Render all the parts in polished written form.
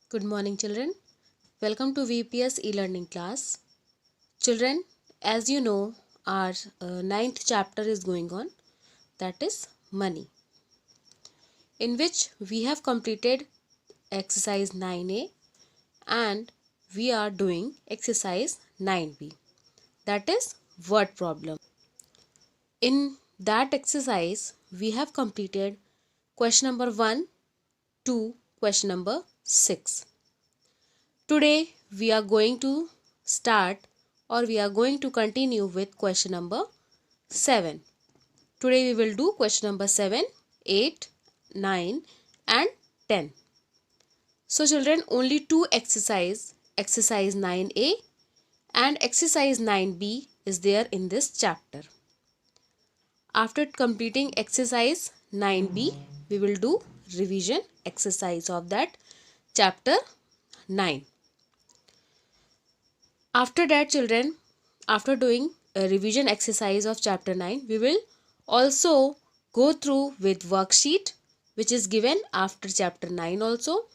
Good morning, children. Welcome to VPS e-learning class. Children, as you know, our ninth chapter is going on, that is money, in which we have completed exercise 9A and we are doing exercise 9B, that is word problem. In that exercise, we have completed question number 1 to question number 6. Today we are going to start we are going to continue with question number 7. Today we will do question number 7, 8, 9 and 10. So children, only two exercise 9A and exercise 9B is there in this chapter. After completing exercise 9B, we will do revision exercise of that chapter 9. After that, children, after doing a revision exercise of chapter 9, we will also go through with worksheet which is given after chapter 9 also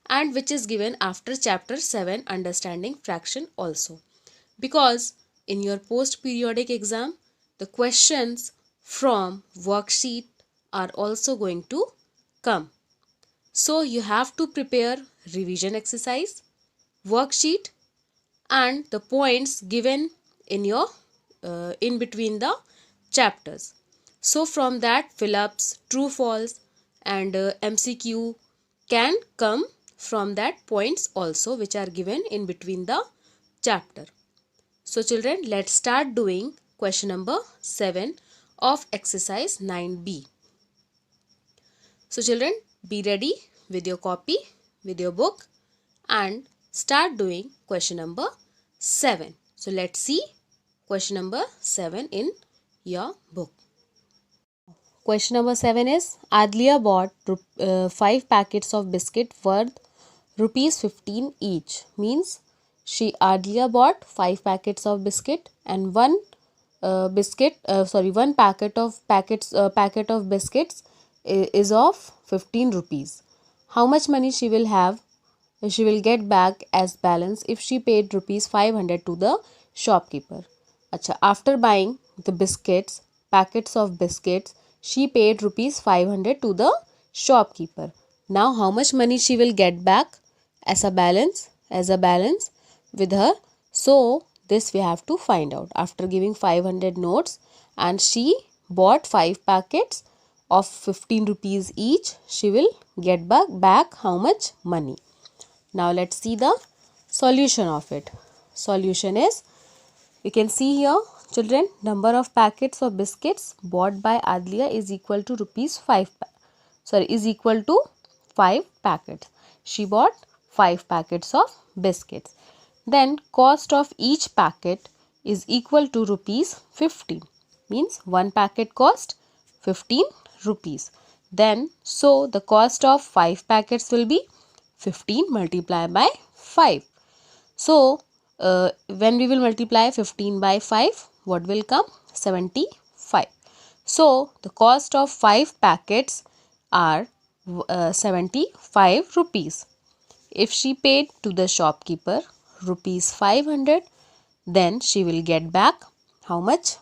and which is given after chapter 7 understanding fraction also. Because in your post periodic exam, the questions from worksheet are also going to come. So you have to prepare revision exercise, worksheet and the points given in your in between the chapters. So from that, fill-ups, true false and MCQ can come from that points also which are given in between the chapter. So children, let's start doing question number 7 of exercise 9B. So children, be ready with your copy, with your book and start doing question number 7. So let's see question number 7 in your book. Question number 7 is Adlia bought 5 packets of biscuit worth rupees 15 each. Means Adlia bought 5 packets of biscuit and one packet of biscuits is of 15 rupees. How much money she will get back as balance if she paid rupees 500 to the shopkeeper. After buying the packets of biscuits, she paid rupees 500 to the shopkeeper. Now how much money she will get back as a balance with her? So this we have to find out. After giving 500 notes and she bought 5 packets of 15 rupees each, she will get back how much money? Now let's see the solution of it. Solution is, you can see here children, number of packets of biscuits bought by Adlia is equal to 5 packets. She bought 5 packets of biscuits. Then cost of each packet is equal to rupees 15. Means one packet cost 15 rupees. Then so the cost of 5 packets will be 15 multiplied by 5. So when we will multiply 15 by 5, what will come? 75. So the cost of 5 packets are 75 rupees. If she paid to the shopkeeper rupees 500, then she will get back how much?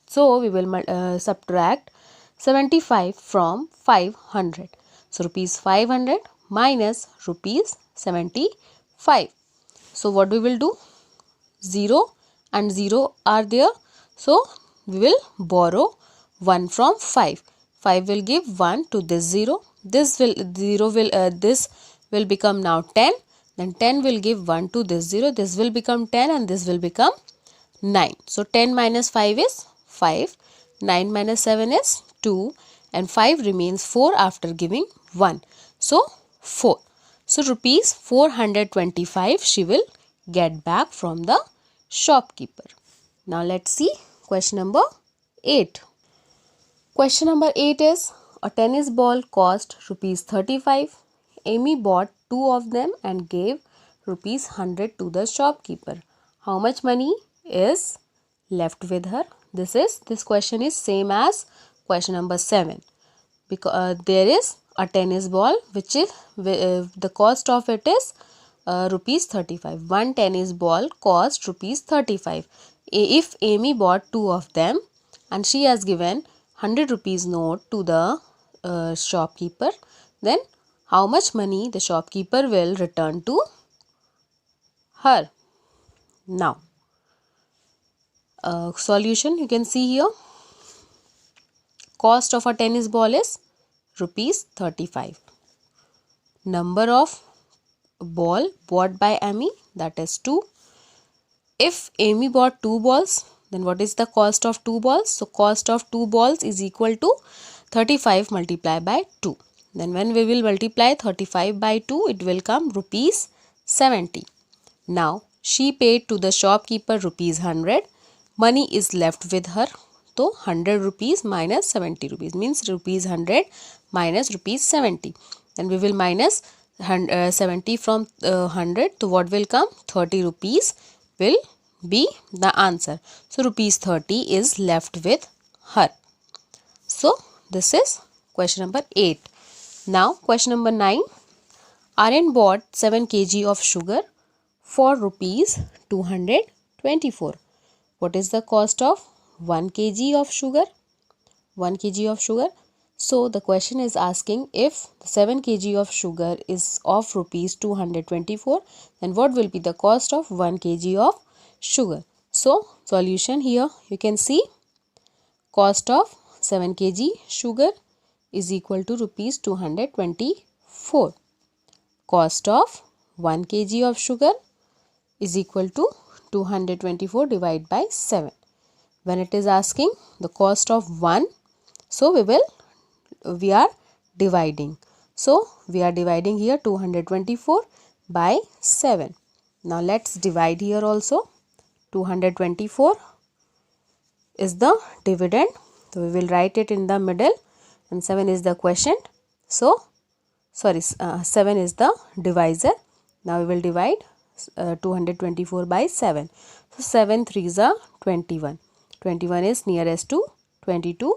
So we will subtract 75 from 500. So rupees 500 minus rupees 75. So what we will do? 0 and 0 are there. So we will borrow 1 from 5. 5 will give 1 to this 0. This will become now 10. Then 10 will give 1 to this 0. This will become 10 and this will become 9. So 10 minus 5 is 5. 9 minus 7 is 2 and 5 remains 4 after giving 1. So 4. So rupees 425 she will get back from the shopkeeper. Now let's see question number 8. Question number 8 is a tennis ball cost rupees 35. Amy bought 2 of them and gave rupees 100 to the shopkeeper. How much money is left with her? This question is same as question number 7. Because there is a tennis ball, which is the cost of it is rupees 35. One tennis ball cost rupees 35. If Amy bought two of them and she has given 100 rupees note to the shopkeeper, then how much money the shopkeeper will return to her? Now, solution you can see here. Cost of a tennis ball is rupees 35. Number of ball bought by Amy, that is 2. If Amy bought 2 balls, then what is the cost of 2 balls? So cost of 2 balls is equal to 35 multiplied by 2. Then when we will multiply 35 by 2, it will come rupees 70. Now she paid to the shopkeeper rupees 100. Money is left with her. So 100 rupees minus 70 rupees means rupees 100 minus rupees 70. Then we will minus 70 from 100. So what will come? 30 rupees will be the answer. So rupees 30 is left with her. So this is question number 8. Now question number 9. Aryan bought 7 kg of sugar for rupees 224. What is the cost of 1 kg of sugar? 1 kg of sugar. So the question is asking, if 7 kg of sugar is of rupees 224, then what will be the cost of 1 kg of sugar? So solution here you can see, cost of 7 kg sugar is equal to rupees 224. Cost of 1 kg of sugar is equal to 224 divided by 7. When it is asking the cost of 1, so we are dividing. So we are dividing here 224 by 7. Now let's divide here also. 224 is the dividend. So we will write it in the middle and 7 is the quotient. So 7 is the divisor. Now we will divide 224 by 7. So 7 3s are 21. 21 is nearest to 22.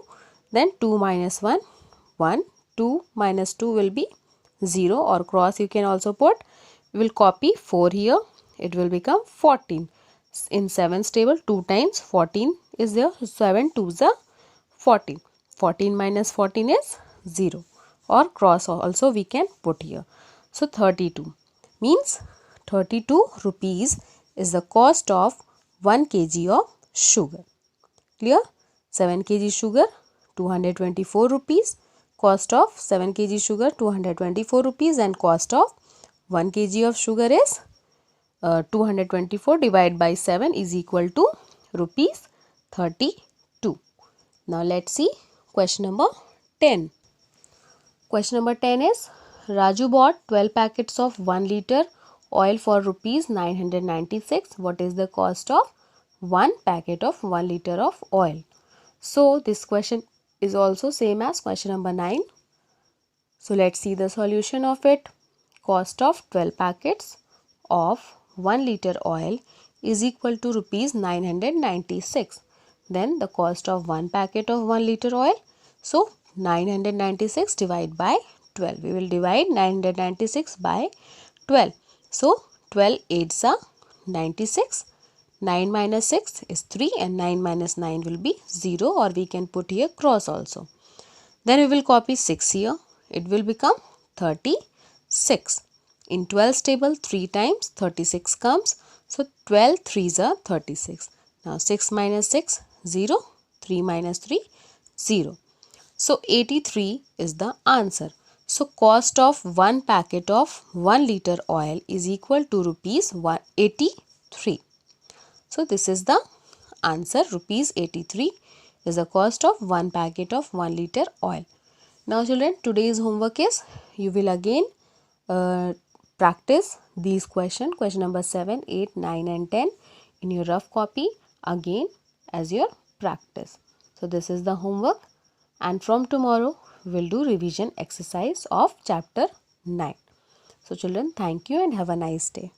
Then 2 minus 1, 1. 2 minus 2 will be 0, or cross you can also put. We will copy 4 here. It will become 14. In 7's table, 2 times 14 is there. 7 2s are 14. 14 minus 14 is 0, or cross also we can put here. So 32 means 32 rupees is the cost of 1 kg of sugar. Clear? 7 kg sugar 224 rupees. Cost of 7 kg sugar 224 rupees, and cost of 1 kg of sugar is 224 divided by 7 is equal to rupees 32. Now let's see question number 10. Question number 10 is, Raju bought 12 packets of 1 liter oil for rupees 996. What is the cost of 1 packet of 1 liter of oil? So this question is also same as question number 9. So let's see the solution of it. Cost of 12 packets of 1 liter oil is equal to rupees 996. Then the cost of 1 packet of 1 liter oil. So 996 divided by 12. We will divide 996 by 12. So 12 8s are 96. 9 minus 6 is 3, and 9 minus 9 will be 0, or we can put here cross also. Then we will copy 6 here. It will become 36. In 12's table, 3 times 36 comes. So 12 3s are 36. Now 6 minus 6, 0. 3 minus 3, 0. So 83 is the answer. So cost of 1 packet of 1 liter oil is equal to rupees 183. So this is the answer. Rupees 83 is the cost of 1 packet of 1 liter oil. Now children, today's homework is, you will again practice these questions, question number 7, 8, 9 and 10 in your rough copy again as your practice. So this is the homework, and from tomorrow we will do revision exercise of chapter 9. So children, thank you and have a nice day.